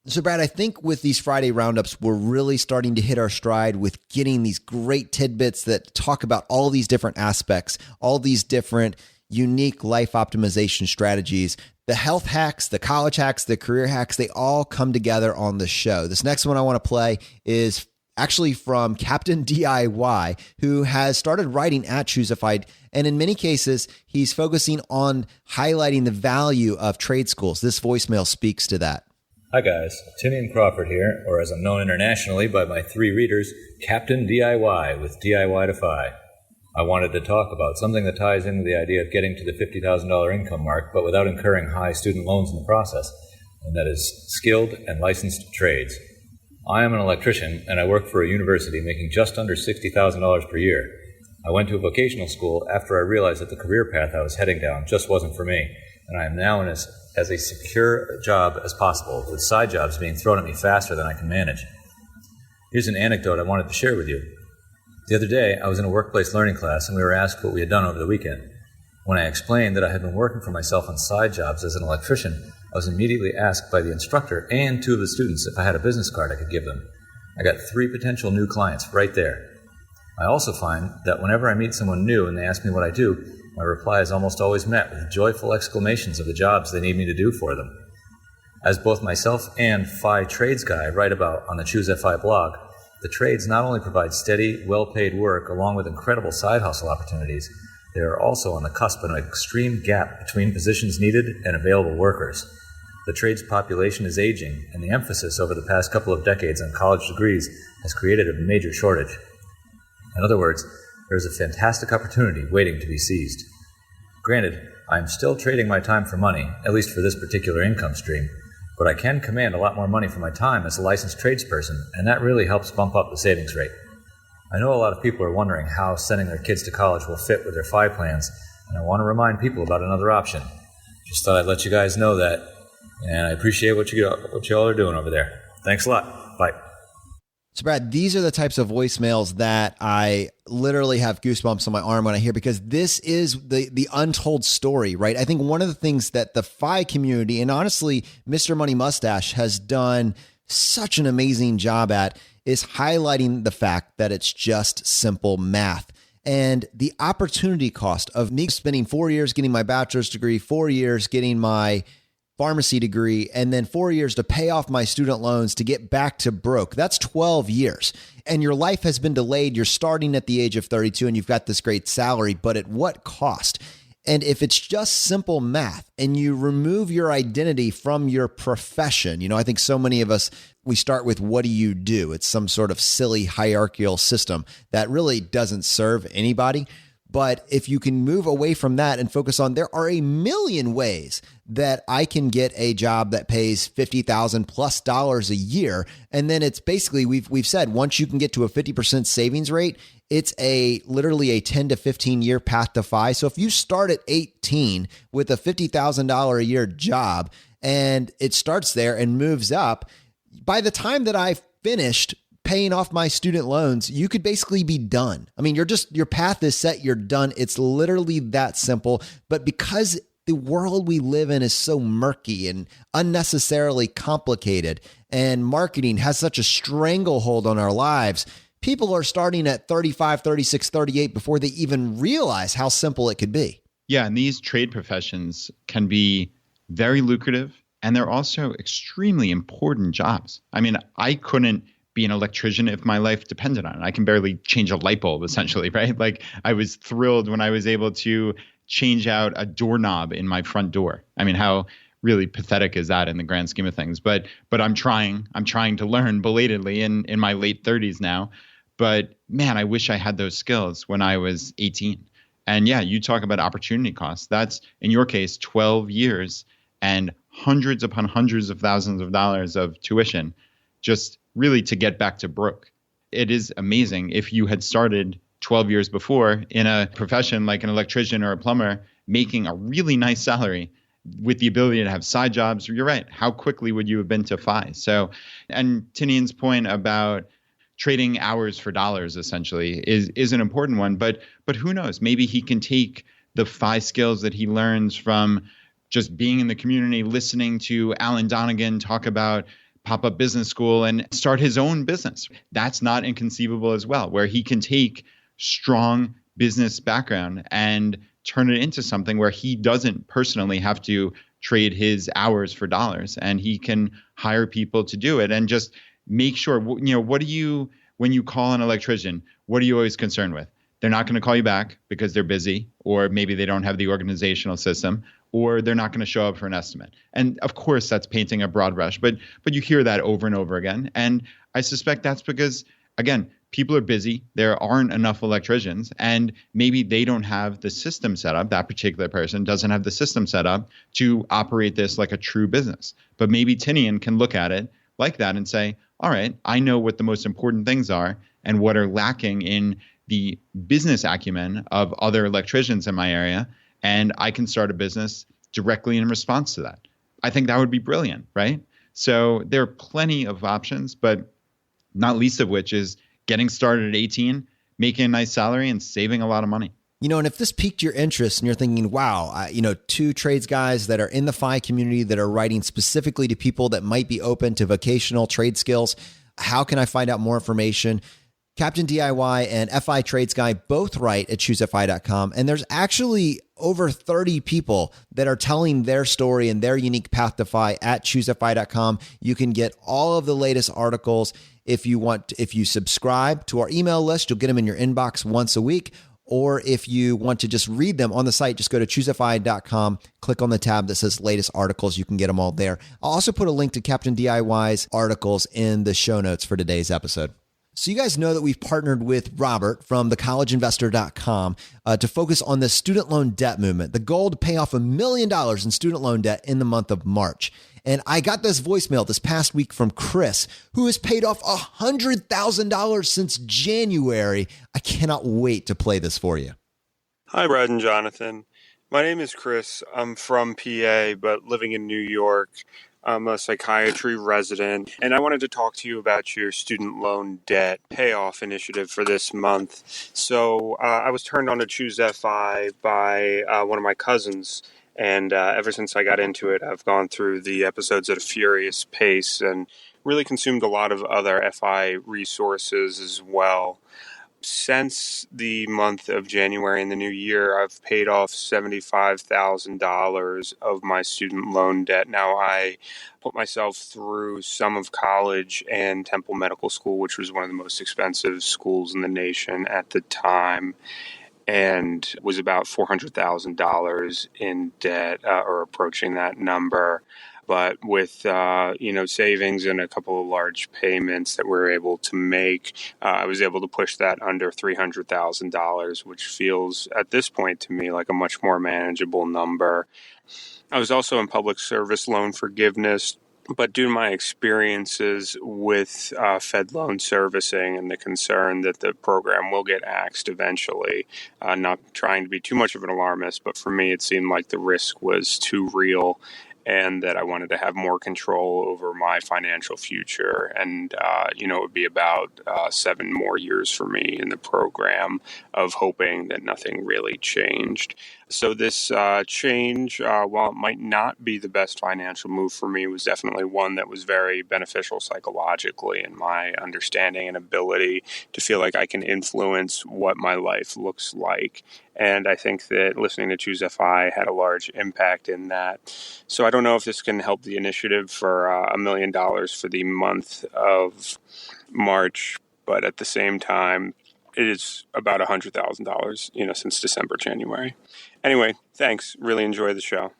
So, Brad, I think with these Friday roundups, we're really starting to hit our stride with getting these great tidbits that talk about all these different aspects, all these different unique life optimization strategies. The health hacks, the college hacks, the career hacks, they all come together on the show. This next one I want to play is actually from Captain DIY, who has started writing at Choosified. And in many cases, he's focusing on highlighting the value of trade schools. This voicemail speaks to that. Hi guys, Tinian Crawford here, or as I'm known internationally by my 3 readers, Captain DIY with DIY to FI. I wanted to talk about something that ties into the idea of getting to the $50,000 income mark, but without incurring high student loans in the process, and that is skilled and licensed trades. I am an electrician, and I work for a university making just under $60,000 per year. I went to a vocational school after I realized that the career path I was heading down just wasn't for me, and I am now in as a secure job as possible, with side jobs being thrown at me faster than I can manage. Here's an anecdote I wanted to share with you. The other day, I was in a workplace learning class, and we were asked what we had done over the weekend. When I explained that I had been working for myself on side jobs as an electrician, I was immediately asked by the instructor and 2 of the students if I had a business card I could give them. I got 3 potential new clients right there. I also find that whenever I meet someone new and they ask me what I do, my reply is almost always met with joyful exclamations of the jobs they need me to do for them. As both myself and FI Trades Guy write about on the Choose FI blog, the trades not only provide steady, well-paid work along with incredible side hustle opportunities, they are also on the cusp of an extreme gap between positions needed and available workers. The trades population is aging, and the emphasis over the past couple of decades on college degrees has created a major shortage. In other words, there is a fantastic opportunity waiting to be seized. Granted, I am still trading my time for money, at least for this particular income stream, but I can command a lot more money for my time as a licensed tradesperson, and that really helps bump up the savings rate. I know a lot of people are wondering how sending their kids to college will fit with their FI plans, and I want to remind people about another option. Just thought I'd let you guys know that, and I appreciate what you all are doing over there. Thanks a lot. Bye. So Brad, these are the types of voicemails that I literally have goosebumps on my arm when I hear, because this is the untold story, right? I think one of the things that the FI community, and honestly, Mr. Money Mustache has done such an amazing job at, is highlighting the fact that it's just simple math. And the opportunity cost of me spending 4 years getting my bachelor's degree, 4 years getting my pharmacy degree, and then 4 years to pay off my student loans to get back to broke. That's 12 years. And your life has been delayed. You're starting at the age of 32 and you've got this great salary, but at what cost? And if it's just simple math and you remove your identity from your profession, I think so many of us, we start with, what do you do? It's some sort of silly hierarchical system that really doesn't serve anybody. But if you can move away from that and focus on, there are a million ways that I can get a job that pays $50,000+ a year. And then it's basically, we've said, once you can get to a 50% savings rate, it's literally a 10 to 15 year path to FI. So if you start at 18 with a $50,000 a year job and it starts there and moves up, by the time that I've finished paying off my student loans, you could basically be done. I mean, your path is set, you're done. It's literally that simple. But because the world we live in is so murky and unnecessarily complicated, and marketing has such a stranglehold on our lives, people are starting at 35, 36, 38 before they even realize how simple it could be. Yeah, and these trade professions can be very lucrative, and they're also extremely important jobs. I mean, I couldn't be an electrician if my life depended on it. I can barely change a light bulb, essentially, right? Like, I was thrilled when I was able to change out a doorknob in my front door. I mean, how really pathetic is that in the grand scheme of things? But I'm trying to learn belatedly in my late 30s now. But man, I wish I had those skills when I was 18. And yeah, you talk about opportunity costs. That's, in your case, 12 years and hundreds upon hundreds of thousands of dollars of tuition, just really to get back to broke. It is amazing if you had started 12 years before in a profession like an electrician or a plumber, making a really nice salary with the ability to have side jobs. You're right. How quickly would you have been to FI? So, and Tinian's point about trading hours for dollars essentially is an important one, but who knows? Maybe he can take the FI skills that he learns from just being in the community, listening to Alan Donegan talk about pop-up business school, and start his own business. That's not inconceivable as well, where he can take strong business background and turn it into something where he doesn't personally have to trade his hours for dollars, and he can hire people to do it and just make sure, when you call an electrician, what are you always concerned with? They're not going to call you back because they're busy, or maybe they don't have the organizational system, or they're not going to show up for an estimate. And of course, that's painting a broad brush, but you hear that over and over again. And I suspect that's because, again, people are busy. There aren't enough electricians, and maybe they don't have the system set up. That particular person doesn't have the system set up to operate this like a true business. But maybe Tinian can look at it like that and say, all right, I know what the most important things are and what are lacking in the business acumen of other electricians in my area, and I can start a business directly in response to that. I think that would be brilliant, right? So there are plenty of options, but not least of which is getting started at 18, making a nice salary, and saving a lot of money. And if this piqued your interest and you're thinking, wow, two trades guys that are in the FI community that are writing specifically to people that might be open to vocational trade skills, how can I find out more information? Captain DIY and FI Trades Guy both write at choosefi.com. And there's actually over 30 people that are telling their story and their unique path to FI at choosefi.com. You can get all of the latest articles. If you subscribe to our email list, you'll get them in your inbox once a week. Or if you want to just read them on the site, just go to choosefi.com, click on the tab that says latest articles. You can get them all there. I'll also put a link to Captain DIY's articles in the show notes for today's episode. So you guys know that we've partnered with Robert from thecollegeinvestor.com to focus on the student loan debt movement, the goal to pay off $1 million in student loan debt in the month of March. And I got this voicemail this past week from Chris, who has paid off $100,000 since January. I cannot wait to play this for you. Hi, Brad and Jonathan. My name is Chris. I'm from PA, but living in New York. I'm a psychiatry resident, and I wanted to talk to you about your student loan debt payoff initiative for this month. So I was turned on to Choose FI by one of my cousins, and ever since I got into it, I've gone through the episodes at a furious pace and really consumed a lot of other FI resources as well. Since the month of January in the new year, I've paid off $75,000 of my student loan debt. Now, I put myself through some of college and Temple Medical School, which was one of the most expensive schools in the nation at the time, and was about $400,000 in debt or approaching that number. But with, savings and a couple of large payments that we were able to make, I was able to push that under $300,000, which feels at this point to me like a much more manageable number. I was also in public service loan forgiveness, but due to my experiences with Fed loan servicing and the concern that the program will get axed eventually, not trying to be too much of an alarmist, but for me it seemed like the risk was too real, and that I wanted to have more control over my financial future. And, it would be about 7 more years for me in the program of hoping that nothing really changed. So this change, while it might not be the best financial move for me, was definitely one that was very beneficial psychologically in my understanding and ability to feel like I can influence what my life looks like. And I think that listening to Choose FI had a large impact in that. So I don't know if this can help the initiative for $1 million for the month of March, but at the same time, it is about $100,000, since December, January. Anyway, thanks. Really enjoy the show.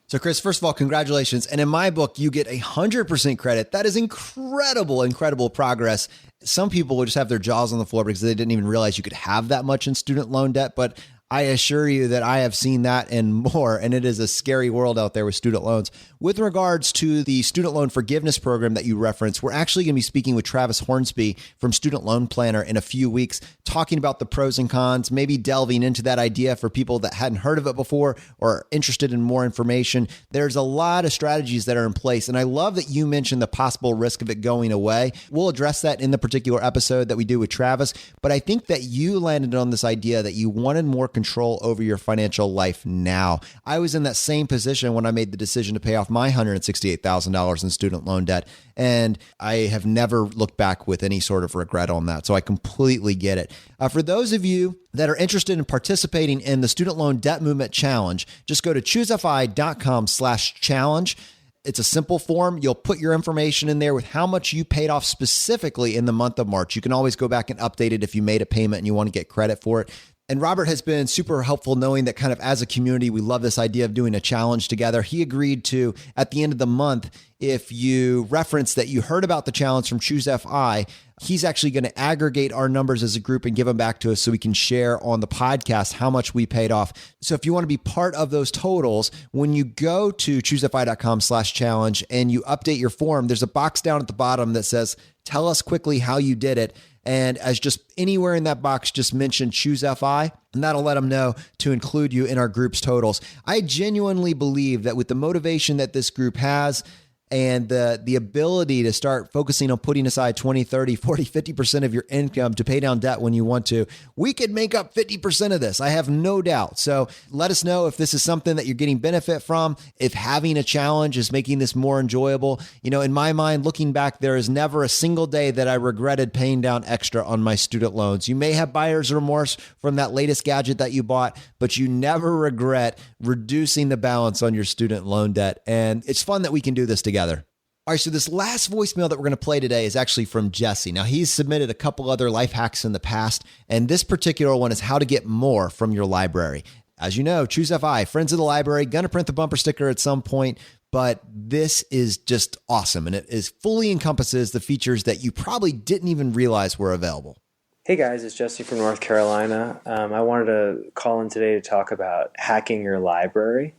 So Chris, first of all, congratulations. And in my book, you get 100% credit. That is incredible progress. Some people will just have their jaws on the floor because they didn't even realize you could have that much in student loan debt. But I assure you that I have seen that and more, and it is a scary world out there with student loans. With regards to the student loan forgiveness program that you referenced, we're actually going to be speaking with Travis Hornsby from Student Loan Planner in a few weeks, talking about the pros and cons, maybe delving into that idea for people that hadn't heard of it before or are interested in more information. There's a lot of strategies that are in place, and I love that you mentioned the possible risk of it going away. We'll address that in the particular episode that we do with Travis, but I think that you landed on this idea that you wanted more control over your financial life now. I was in that same position when I made the decision to pay off my $168,000 in student loan debt, and I have never looked back with any sort of regret on that. So I completely get it. For those of you that are interested in participating in the Student Loan Debt Movement Challenge, just go to choosefi.com/challenge. It's a simple form. You'll put your information in there with how much you paid off specifically in the month of March. You can always go back and update it if you made a payment and you want to get credit for it. And Robert has been super helpful knowing that kind of as a community, we love this idea of doing a challenge together. He agreed to, at the end of the month, if you reference that you heard about the challenge from Choose FI, he's actually going to aggregate our numbers as a group and give them back to us so we can share on the podcast how much we paid off. So if you want to be part of those totals, when you go to choosefi.com/challenge and you update your form, there's a box down at the bottom that says, tell us quickly how you did it. And as just anywhere in that box, just mention Choose FI, and that'll let them know to include you in our group's totals. I genuinely believe that with the motivation that this group has and the ability to start focusing on putting aside 20, 30, 40, 50% of your income to pay down debt when you want to, we could make up 50% of this. I have no doubt. So let us know if this is something that you're getting benefit from, if having a challenge is making this more enjoyable. In my mind, looking back, there is never a single day that I regretted paying down extra on my student loans. You may have buyer's remorse from that latest gadget that you bought, but you never regret reducing the balance on your student loan debt. And it's fun that we can do this together. All right, so this last voicemail that we're going to play today is actually from Jesse. Now, he's submitted a couple other life hacks in the past, and this particular one is how to get more from your library. as you know, Choose FI, Friends of the Library, gonna print the bumper sticker at some point, but this is just awesome. And it fully encompasses the features that you probably didn't even realize were available. Hey guys, it's Jesse from North Carolina. I wanted to call in today to talk about hacking your library,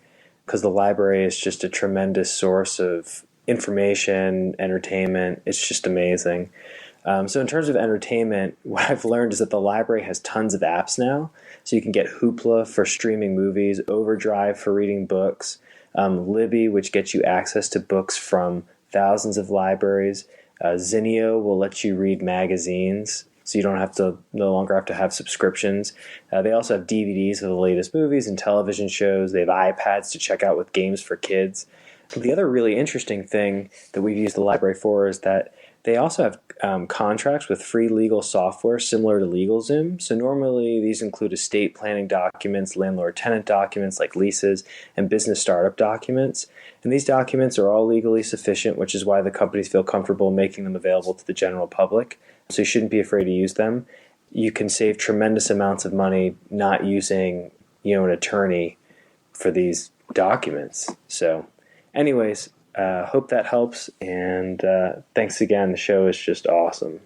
because the library is just a tremendous source of information, entertainment. It's just amazing. So in terms of entertainment, what I've learned is that the library has tons of apps now. So you can get Hoopla for streaming movies, Overdrive for reading books, Libby, which gets you access to books from thousands of libraries. Zinio will let you read magazines, so you no longer have to have subscriptions. They also have DVDs of the latest movies and television shows. They have iPads to check out with games for kids. The other really interesting thing that we've used the library for is that they also have contracts with free legal software similar to LegalZoom. So normally these include estate planning documents, landlord-tenant documents like leases, and business startup documents. And these documents are all legally sufficient, which is why the companies feel comfortable making them available to the general public. So you shouldn't be afraid to use them. You can save tremendous amounts of money not using, an attorney for these documents. So anyways, hope that helps. And thanks again. The show is just awesome.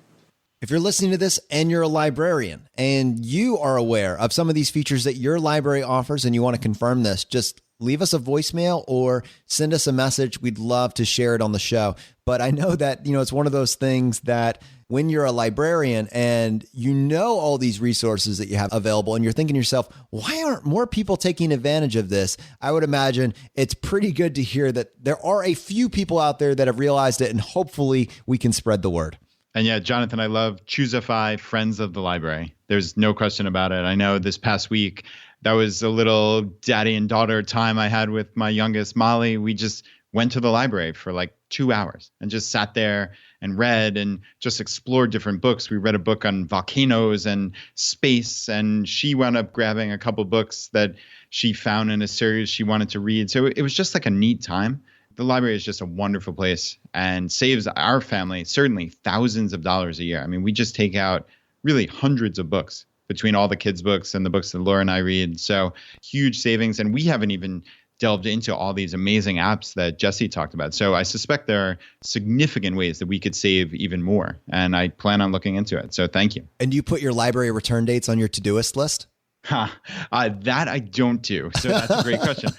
If you're listening to this and you're a librarian and you are aware of some of these features that your library offers and you want to confirm this, just leave us a voicemail or send us a message. We'd love to share it on the show. But I know that, it's one of those things that when you're a librarian and all these resources that you have available and you're thinking to yourself, why aren't more people taking advantage of this? I would imagine it's pretty good to hear that there are a few people out there that have realized it, and hopefully we can spread the word. And yeah, Jonathan, I love Choose FI, Friends of the Library. There's no question about it. I know this past week, that was a little daddy and daughter time I had with my youngest, Molly. We just went to the library for like 2 hours and just sat there and read and just explored different books. We read a book on volcanoes and space, and she wound up grabbing a couple books that she found in a series she wanted to read. So it was just like a neat time. The library is just a wonderful place and saves our family certainly thousands of dollars a year. I mean, we just take out really hundreds of books between all the kids' books and the books that Laura and I read. So huge savings. And we haven't even delved into all these amazing apps that Jesse talked about. So I suspect there are significant ways that we could save even more. And I plan on looking into it. So thank you. And do you put your library return dates on your to-doist list? That I don't do. So that's a great question.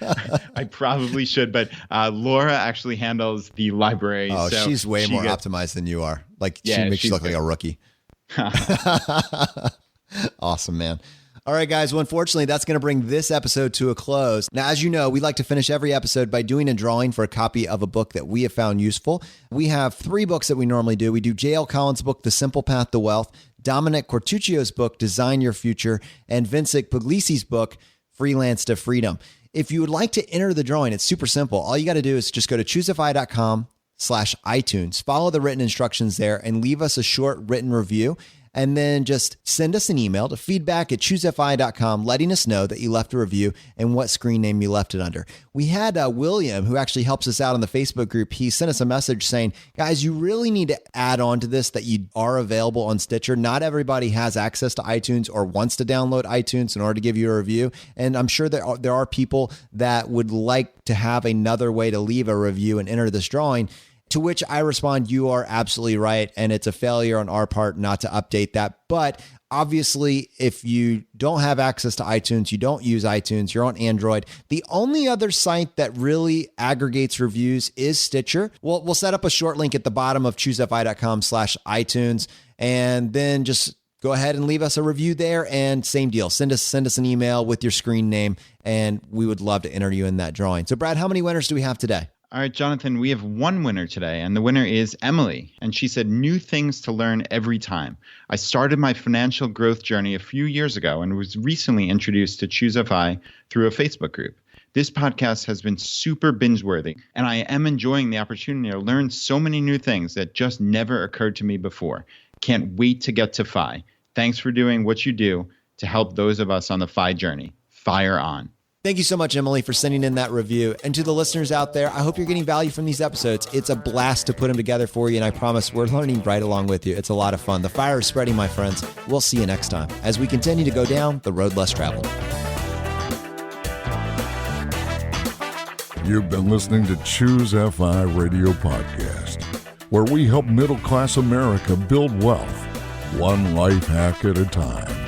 I probably should, but Laura actually handles the library. Oh, so she's way more optimized than you are. She makes you look like a rookie. Awesome, man. All right, guys. Well, unfortunately, that's going to bring this episode to a close. Now, as you know, we like to finish every episode by doing a drawing for a copy of a book that we have found useful. We have 3 books that we normally do. We do J.L. Collins' book, The Simple Path to Wealth, Dominic Cortuccio's book, Design Your Future, and Vincent Puglisi's book, Freelance to Freedom. If you would like to enter the drawing, it's super simple. All you got to do is just go to choosefi.com/iTunes, follow the written instructions there, and leave us a short written review. And then just send us an email to feedback@choosefi.com, letting us know that you left a review and what screen name you left it under. We had William, who actually helps us out on the Facebook group. He sent us a message saying, guys, you really need to add on to this that you are available on Stitcher. Not everybody has access to iTunes or wants to download iTunes in order to give you a review. And I'm sure there are people that would like to have another way to leave a review and enter this drawing. To which I respond, you are absolutely right. And it's a failure on our part not to update that. But obviously, if you don't have access to iTunes, you don't use iTunes, you're on Android, the only other site that really aggregates reviews is Stitcher. We'll set up a short link at the bottom of choosefi.com/iTunes. And then just go ahead and leave us a review there. And same deal. Send us an email with your screen name, and we would love to enter you in that drawing. So, Brad, how many winners do we have today? All right, Jonathan, we have one winner today, and the winner is Emily. And she said, new things to learn every time. I started my financial growth journey a few years ago and was recently introduced to Choose FI through a Facebook group. This podcast has been super binge-worthy, and I am enjoying the opportunity to learn so many new things that just never occurred to me before. Can't wait to get to FI. Thanks for doing what you do to help those of us on the FI journey. Fire on. Thank you so much, Emily, for sending in that review. And to the listeners out there, I hope you're getting value from these episodes. It's a blast to put them together for you, and I promise we're learning right along with you. It's a lot of fun. The fire is spreading, my friends. We'll see you next time as we continue to go down the road less traveled. You've been listening to Choose FI Radio Podcast, where we help middle-class America build wealth, one life hack at a time.